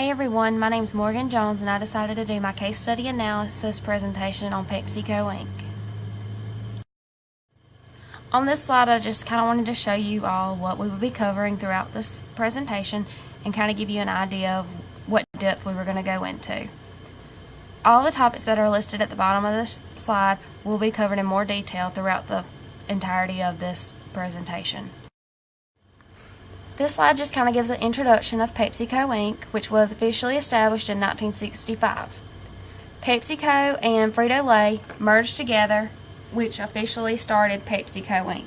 Hey everyone, my name is Morgan Jones and I decided to do my case study analysis presentation on PepsiCo Inc. On this slide, I just kind of wanted to show you all what we will be covering throughout this presentation and kind of give you an idea of what depth we were going to go into. All the topics that are listed at the bottom of this slide will be covered in more detail throughout the entirety of this presentation. This slide just kind of gives an introduction of PepsiCo Inc., which was officially established in 1965. PepsiCo and Frito-Lay merged together, which officially started PepsiCo Inc.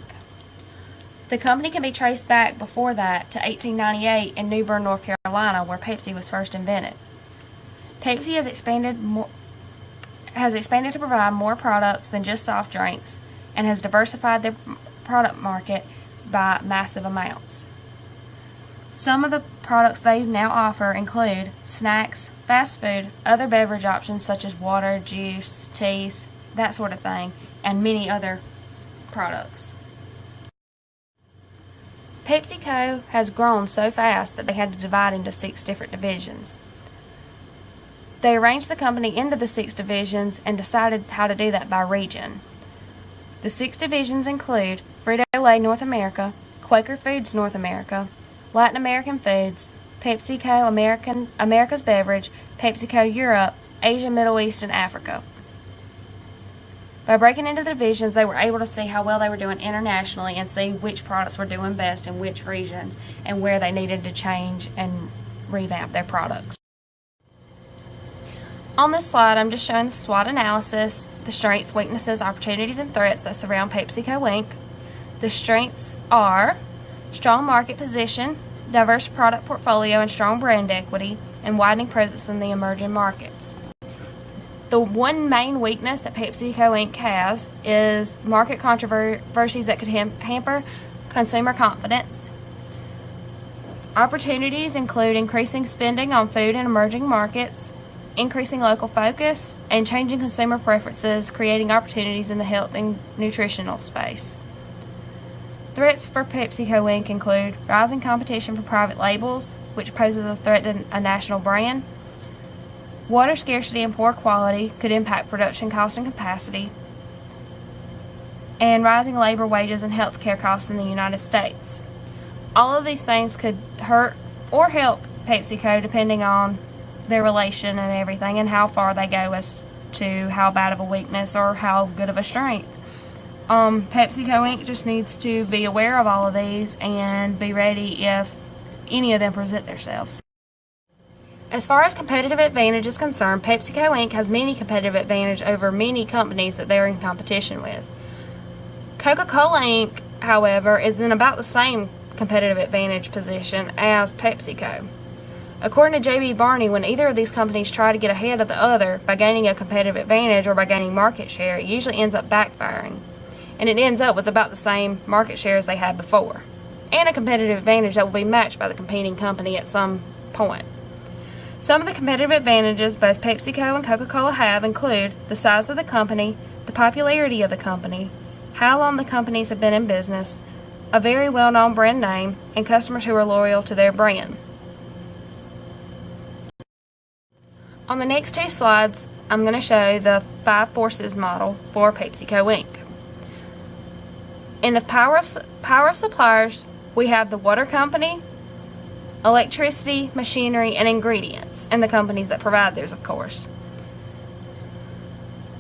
The company can be traced back before that to 1898 in New Bern, North Carolina, where Pepsi was first invented. Pepsi has expanded to provide more products than just soft drinks and has diversified their product market by massive amounts. Some of the products they now offer include snacks, fast food, other beverage options such as water, juice, teas, that sort of thing, and many other products. PepsiCo has grown so fast that they had to divide into 6 different divisions. They arranged the company into the 6 divisions and decided how to do that by region. The 6 divisions include Frito-Lay North America, Quaker Foods North America, Latin American Foods, PepsiCo America's Beverage, PepsiCo Europe, Asia, Middle East, and Africa. By breaking into the divisions, they were able to see how well they were doing internationally and see which products were doing best in which regions and where they needed to change and revamp their products. On this slide, I'm just showing the SWOT analysis, the strengths, weaknesses, opportunities, and threats that surround PepsiCo Inc. The strengths are strong market position, diverse product portfolio, and strong brand equity, and widening presence in the emerging markets. The one main weakness that PepsiCo Inc. has is market controversies that could hamper consumer confidence. Opportunities include increasing spending on food in emerging markets, increasing local focus, and changing consumer preferences, creating opportunities in the health and nutritional space. Threats for PepsiCo Inc. include rising competition for private labels, which poses a threat to a national brand. Water scarcity and poor quality could impact production cost and capacity. And rising labor wages and health care costs in the United States. All of these things could hurt or help PepsiCo depending on their relation and everything and how far they go as to how bad of a weakness or how good of a strength. PepsiCo Inc. just needs to be aware of all of these and be ready if any of them present themselves. As far as competitive advantage is concerned, PepsiCo Inc. has many competitive advantage over many companies that they're in competition with. Coca-Cola Inc., however, is in about the same competitive advantage position as PepsiCo. According to J.B. Barney, when either of these companies try to get ahead of the other by gaining a competitive advantage or by gaining market share, it usually ends up backfiring. And it ends up with about the same market share as they had before, and a competitive advantage that will be matched by the competing company at some point. Some of the competitive advantages both PepsiCo and Coca-Cola have include the size of the company, the popularity of the company, how long the companies have been in business, a very well-known brand name, and customers who are loyal to their brand. On the next 2 slides, I'm going to show the 5 forces model for PepsiCo Inc. In the power of suppliers, we have the water company, electricity, machinery, and ingredients, and the companies that provide those, of course.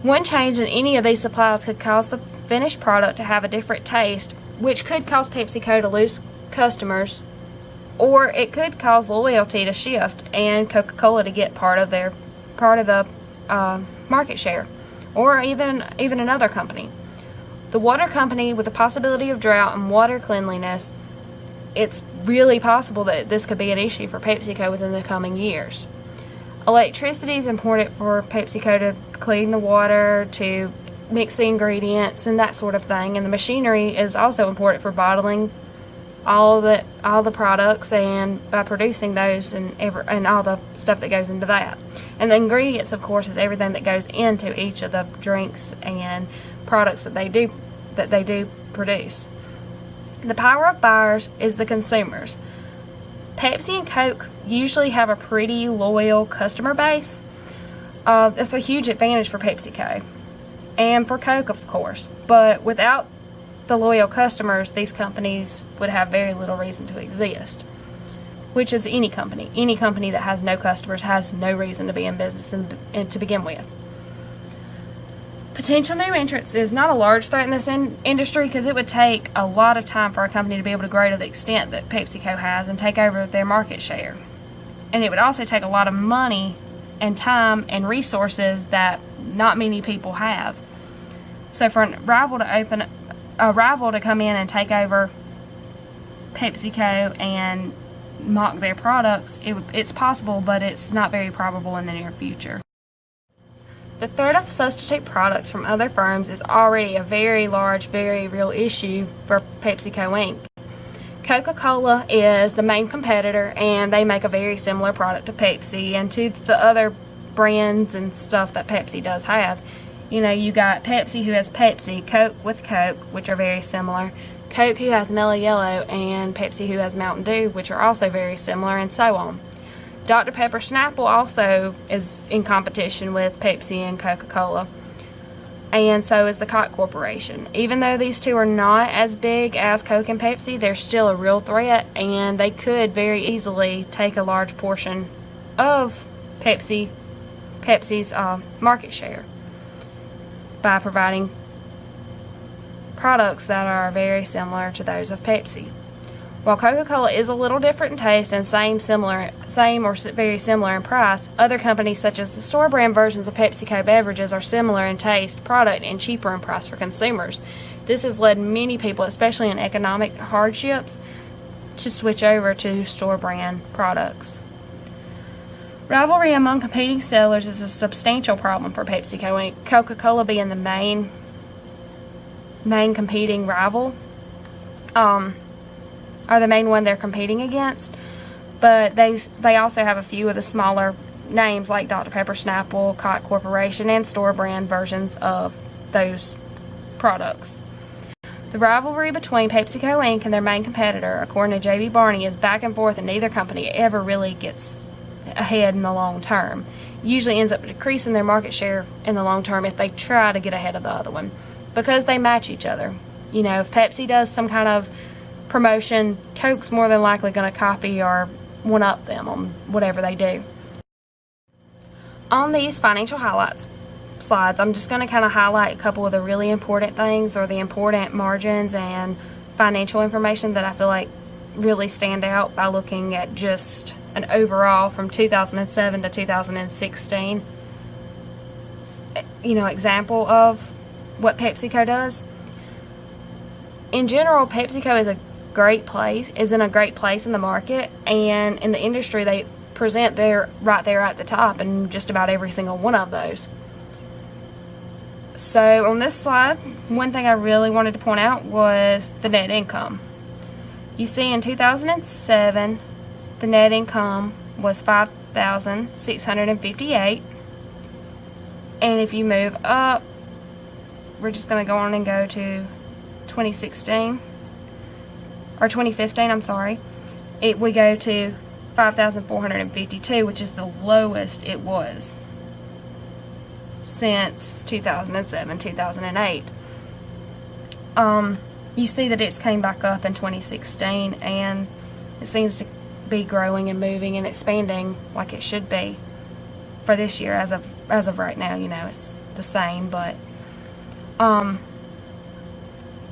One change in any of these supplies could cause the finished product to have a different taste, which could cause PepsiCo to lose customers, or it could cause loyalty to shift and Coca-Cola to get part of the market share, or even another company. The water company, with the possibility of drought and water cleanliness, it's really possible that this could be an issue for PepsiCo within the coming years. Electricity is important for PepsiCo to clean the water, to mix the ingredients, and that sort of thing. And the machinery is also important for bottling all the products and by producing those and all the stuff that goes into that. And the ingredients, of course, is everything that goes into each of the drinks and products that they do produce. The power of buyers is the consumers. Pepsi and Coke usually have a pretty loyal customer base. It's a huge advantage for PepsiCo and for Coke, of course. But without the loyal customers, these companies would have very little reason to exist, which is any company. Any company that has no customers has no reason to be in business and to begin with. Potential new entrants is not a large threat in this industry because it would take a lot of time for a company to be able to grow to the extent that PepsiCo has and take over their market share. And it would also take a lot of money and time and resources that not many people have. So for a rival to come in and take over PepsiCo and mock their products, it's possible, but it's not very probable in the near future. The threat of substitute products from other firms is already a very large, very real issue for PepsiCo Inc. Coca-Cola is the main competitor, and they make a very similar product to Pepsi and to the other brands and stuff that Pepsi does have. You know, you got Pepsi, who has Pepsi, Coke with Coke, which are very similar, Coke, who has Mellow Yellow, and Pepsi, who has Mountain Dew, which are also very similar, and so on. Dr. Pepper Snapple also is in competition with Pepsi and Coca-Cola, and so is the Koch Corporation. Even though these two are not as big as Coke and Pepsi, they're still a real threat, and they could very easily take a large portion of Pepsi's market share by providing products that are very similar to those of Pepsi. While Coca-Cola is a little different in taste and same or very similar in price, other companies such as the store brand versions of PepsiCo beverages are similar in taste, product, and cheaper in price for consumers. This has led many people, especially in economic hardships, to switch over to store brand products. Rivalry among competing sellers is a substantial problem for PepsiCo Inc. Coca-Cola being the main competing rival. Are the main one they're competing against, but they also have a few of the smaller names like Dr. Pepper Snapple, Koch Corporation, and store brand versions of those products. The rivalry between PepsiCo Inc. and their main competitor, according to J.B. Barney, is back and forth, and neither company ever really gets ahead in the long term. It usually ends up decreasing their market share in the long term if they try to get ahead of the other one, because they match each other. You know, if Pepsi does some kind of promotion, Coke's more than likely going to copy or one-up them on whatever they do. On these financial highlights slides, I'm just going to kind of highlight a couple of the really important things, or the important margins and financial information that I feel like really stand out by looking at just an overall from 2007 to 2016, example of what PepsiCo does. In general, PepsiCo is in a great place in the market, and in the industry they present right there at the top in just about every single one of those. So on this slide, one thing I really wanted to point out was the net income. You see in 2007 the net income was $5,658, and if you move up, we're just going to go on and go to 2015, I'm sorry, we go to 5,452, which is the lowest it was since 2007, 2008. You see that it's came back up in 2016, and it seems to be growing and moving and expanding like it should be for this year. As of right now, it's the same, but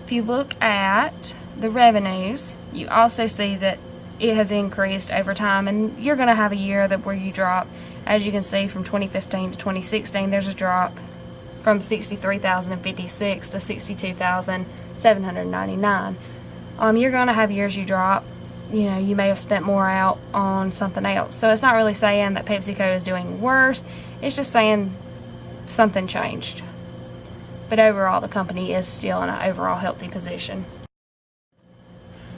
if you look at the revenues, you also see that it has increased over time, and you're going to have a year where you drop. As you can see, from 2015 to 2016, there's a drop from 63,056 to 62,799. You're going to have years you drop. You may have spent more out on something else. So it's not really saying that PepsiCo is doing worse. It's just saying something changed. But overall, the company is still in an overall healthy position.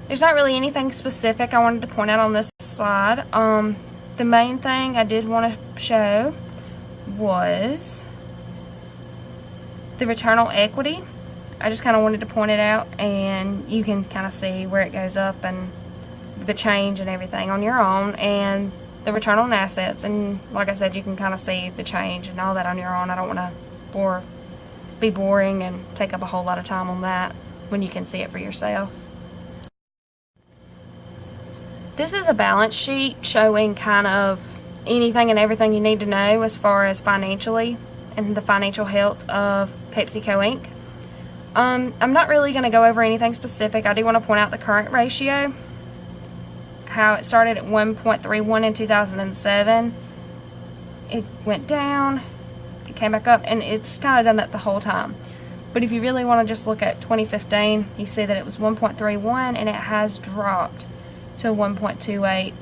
There's not really anything specific I wanted to point out on this slide. The main thing I did want to show was the return on equity. I just kind of wanted to point it out, and you can kind of see where it goes up and the change and everything on your own, and the return on assets. And like I said, you can kind of see the change and all that on your own. I don't want to be boring and take up a whole lot of time on that when you can see it for yourself. This is a balance sheet showing kind of anything and everything you need to know as far as financially and the financial health of PepsiCo Inc. I'm not really going to go over anything specific. I do want to point out the current ratio, how it started at 1.31 in 2007. It went down, it came back up, and it's kind of done that the whole time. But if you really want to just look at 2015, you see that it was 1.31 and it has dropped to 1.28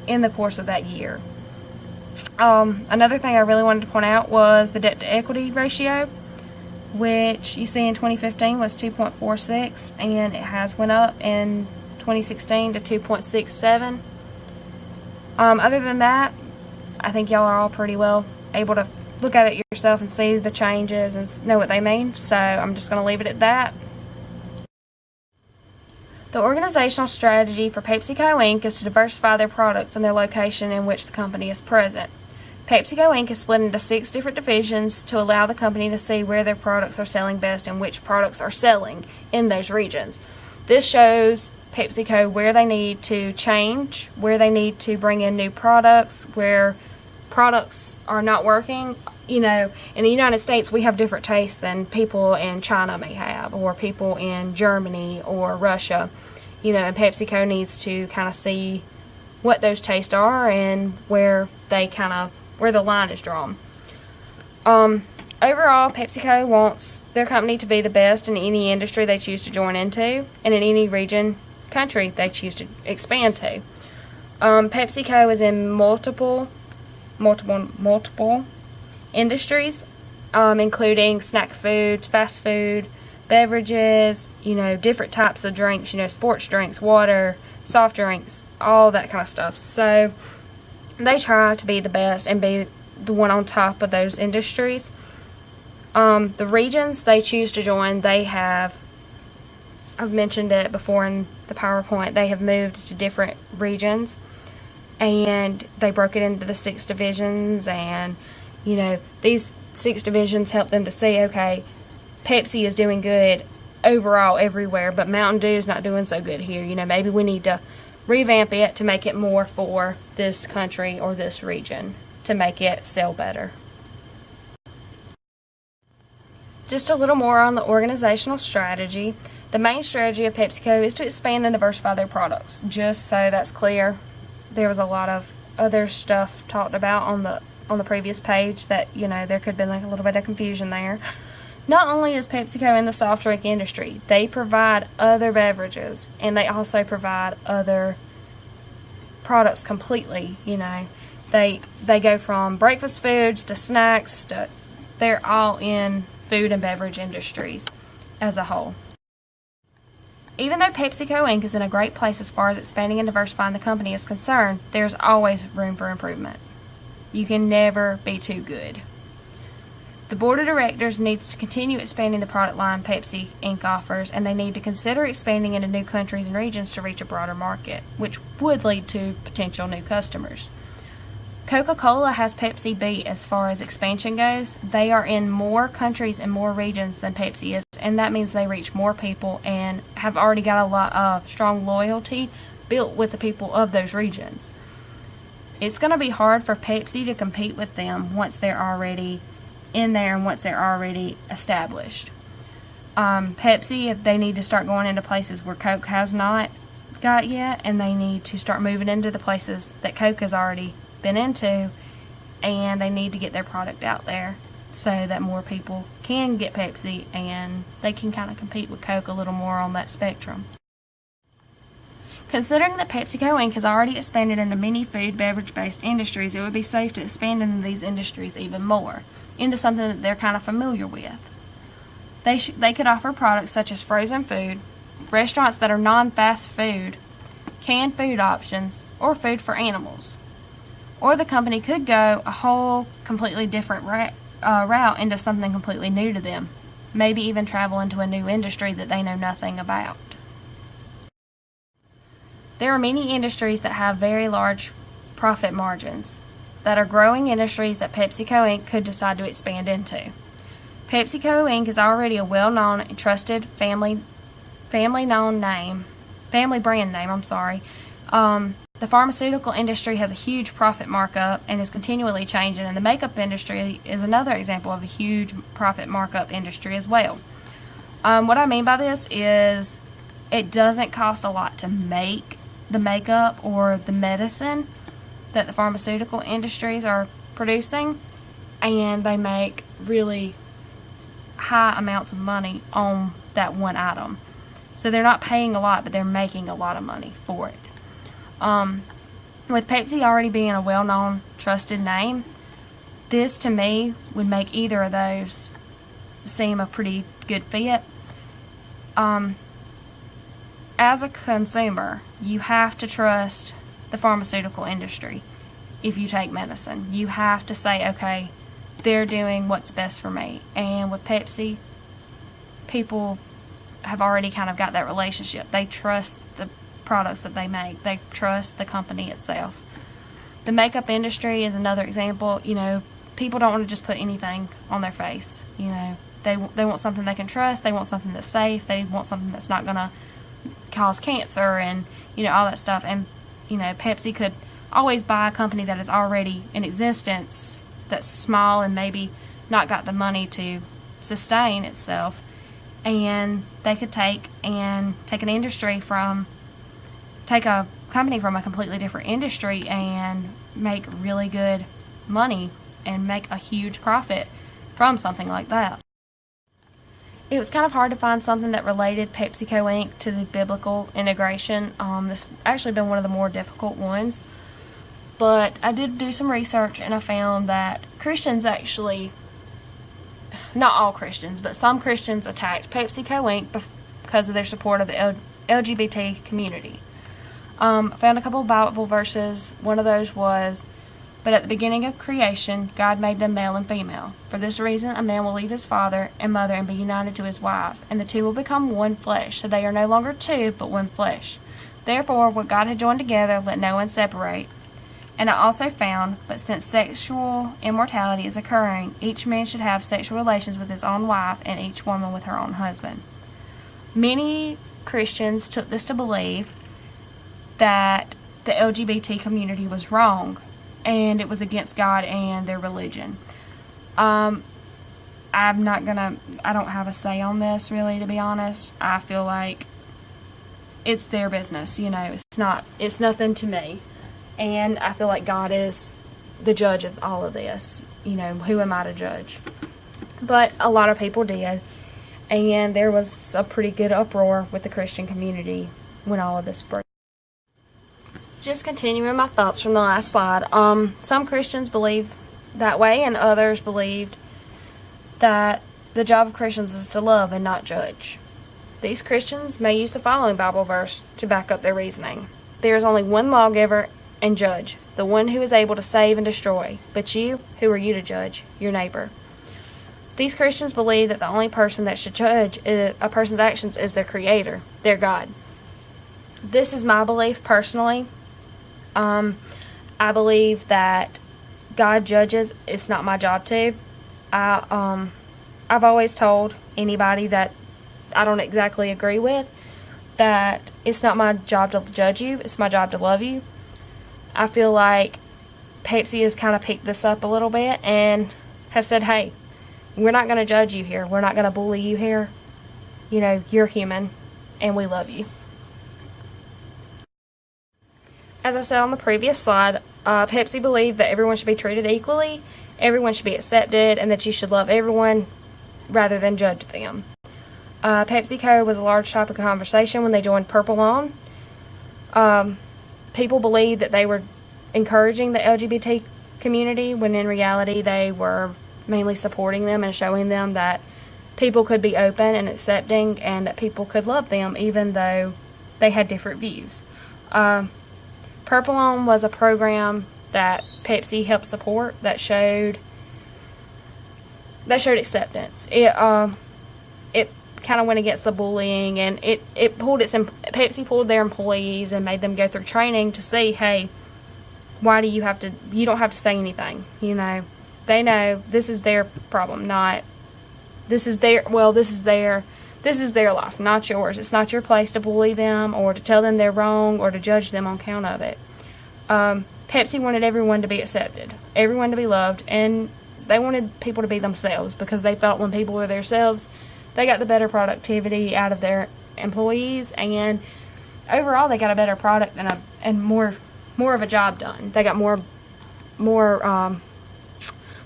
in the course of that year. Another thing I really wanted to point out was the debt to equity ratio, which you see in 2015 was 2.46, and it has went up in 2016 to 2.67. Other than that, I think y'all are all pretty well able to look at it yourself and see the changes and know what they mean, so I'm just going to leave it at that. The organizational strategy for PepsiCo Inc. is to diversify their products and their location in which the company is present. PepsiCo Inc. is split into 6 different divisions to allow the company to see where their products are selling best and which products are selling in those regions. This shows PepsiCo where they need to change, where they need to bring in new products, where products are not working. You know, in the United States, we have different tastes than people in China may have, or people in Germany or Russia. You know, and PepsiCo needs to kind of see what those tastes are and where the line is drawn. Overall, PepsiCo wants their company to be the best in any industry they choose to join into, and in any country they choose to expand to. PepsiCo is in multiple industries, including snack foods, fast food, beverages, you know, different types of drinks, you know, sports drinks, water, soft drinks, all that kind of stuff. So they try to be the best and be the one on top of those industries. The regions they choose to join, I've mentioned it before in the PowerPoint, they have moved to different regions, and they broke it into the 6 divisions, and you know, these 6 divisions help them to see, okay, Pepsi is doing good overall everywhere, but Mountain Dew is not doing so good here. You know, maybe we need to revamp it to make it more for this country or this region to make it sell better. Just a little more on the organizational strategy. The main strategy of PepsiCo is to expand and diversify their products. Just so that's clear, there was a lot of other stuff talked about on the previous page that, you know, there could have been like a little bit of confusion there. Not only is PepsiCo in the soft drink industry, they provide other beverages, and they also provide other products completely. You know, they go from breakfast foods to snacks they're all in food and beverage industries as a whole. Even though PepsiCo Inc. is in a great place as far as expanding and diversifying the company is concerned, there's always room for improvement. You can never be too good. The board of directors needs to continue expanding the product line Pepsi Inc. offers, and they need to consider expanding into new countries and regions to reach a broader market, which would lead to potential new customers. Coca-Cola has Pepsi beat as far as expansion goes. They are in more countries and more regions than Pepsi is, and that means they reach more people and have already got a lot of strong loyalty built with the people of those regions. It's going to be hard for Pepsi to compete with them once they're already in there and once they're already established. Pepsi, they need to start going into places where Coke has not got yet, and they need to start moving into the places that Coke has already been into, and they need to get their product out there so that more people can get Pepsi and they can kind of compete with Coke a little more on that spectrum. Considering that PepsiCo Inc. has already expanded into many food beverage-based industries, it would be safe to expand into these industries even more, into something that they're kind of familiar with. They could offer products such as frozen food, restaurants that are non-fast food, canned food options, or food for animals. Or the company could go a whole completely different route into something completely new to them. Maybe even travel into a new industry that they know nothing about. There are many industries that have very large profit margins that are growing industries that PepsiCo Inc. could decide to expand into. PepsiCo Inc. is already a well-known and trusted family brand name. The pharmaceutical industry has a huge profit markup and is continually changing, and the makeup industry is another example of a huge profit markup industry as well. What I mean by this is it doesn't cost a lot to make the makeup or the medicine that the pharmaceutical industries are producing, and they make really high amounts of money on that one item. So they're not paying a lot, but they're making a lot of money for it. With Pepsi already being a well-known, trusted name, this to me would make either of those seem a pretty good fit. As a consumer, you have to trust the pharmaceutical industry if you take medicine. You have to say, okay, they're doing what's best for me. And with Pepsi, people have already kind of got that relationship. They trust the products that they make. They trust the company itself. The makeup industry is another example. People don't want to just put anything on their face. They want something they can trust. They want something that's safe. They want something that's not going to cause cancer and, all that stuff. And, Pepsi could always buy a company that is already in existence, that's small and maybe not got the money to sustain itself. And they could take a company from a completely different industry and make really good money and make a huge profit from something like that. It was kind of hard to find something that related PepsiCo Inc. to the biblical integration. This actually been one of the more difficult ones. But I did do some research and I found that Christians actually, not all Christians, but some Christians attacked PepsiCo Inc. because of their support of the LGBT community. I found a couple of Bible verses. One of those was, "But at the beginning of creation, God made them male and female. For this reason, a man will leave his father and mother and be united to his wife, and the two will become one flesh. So they are no longer two, but one flesh. Therefore, what God had joined together, let no one separate." And I also found, "But since sexual immortality is occurring, each man should have sexual relations with his own wife, and each woman with her own husband." Many Christians took this to believe that the LGBT community was wrong and it was against God and their religion. I don't have a say on this, really, to be honest. I feel like it's their business, it's nothing to me. And I feel like God is the judge of all of this. Who am I to judge? But a lot of people did, and there was a pretty good uproar with the Christian community when all of this broke. Just continuing my thoughts from the last slide. Some Christians believe that way, and others believed that the job of Christians is to love and not judge. These Christians may use the following Bible verse to back up their reasoning. "There is only one lawgiver and judge, the one who is able to save and destroy. But you, who are you to judge? Your neighbor." These Christians believe that the only person that should judge a person's actions is their Creator, their God. This is my belief personally. I believe that God judges. It's not my job to. I've always told anybody that I don't exactly agree with that it's not my job to judge you. It's my job to love you. I feel like Pepsi has kind of picked this up a little bit and has said, hey, we're not going to judge you here. We're not going to bully you here. You're human and we love you. As I said on the previous slide, Pepsi believed that everyone should be treated equally, everyone should be accepted, and that you should love everyone rather than judge them. PepsiCo was a large topic of conversation when they joined Purple Lawn. People believed that they were encouraging the LGBT community when in reality they were mainly supporting them and showing them that people could be open and accepting and that people could love them even though they had different views. Purple On was a program that Pepsi helped support that showed acceptance. It kind of went against the bullying, and Pepsi pulled their employees and made them go through training to see, hey, why do you don't have to say anything, They know this is their problem, this is their life, not yours. It's not your place to bully them or to tell them they're wrong or to judge them on account of it. Pepsi wanted everyone to be accepted, everyone to be loved, and they wanted people to be themselves, because they felt when people were themselves, they got the better productivity out of their employees, and overall they got a better product and more of a job done. They got more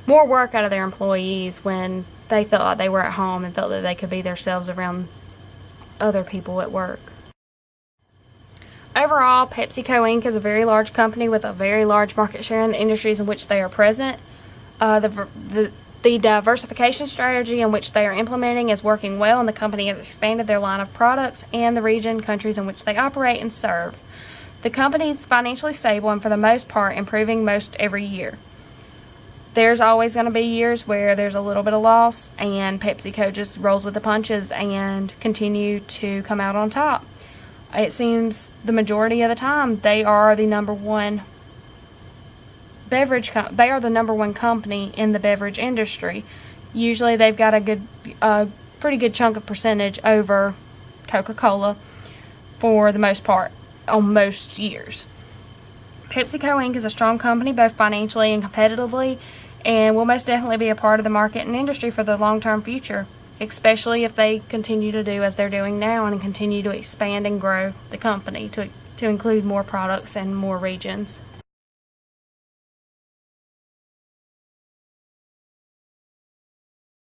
work out of their employees when they felt like they were at home and felt that they could be themselves around other people at work. Overall, PepsiCo Inc. is a very large company with a very large market share in the industries in which they are present. The diversification strategy in which they are implementing is working well, and the company has expanded their line of products and the countries in which they operate and serve. The company is financially stable and, for the most part, improving most every year. There's always going to be years where there's a little bit of loss, and PepsiCo just rolls with the punches and continue to come out on top. It seems the majority of the time they are the number one they are the number one company in the beverage industry. Usually they've got a pretty good chunk of percentage over Coca-Cola for the most part on most years. PepsiCo Inc. is a strong company both financially and competitively, and will most definitely be a part of the market and industry for the long-term future, especially if they continue to do as they're doing now and continue to expand and grow the company to include more products and more regions.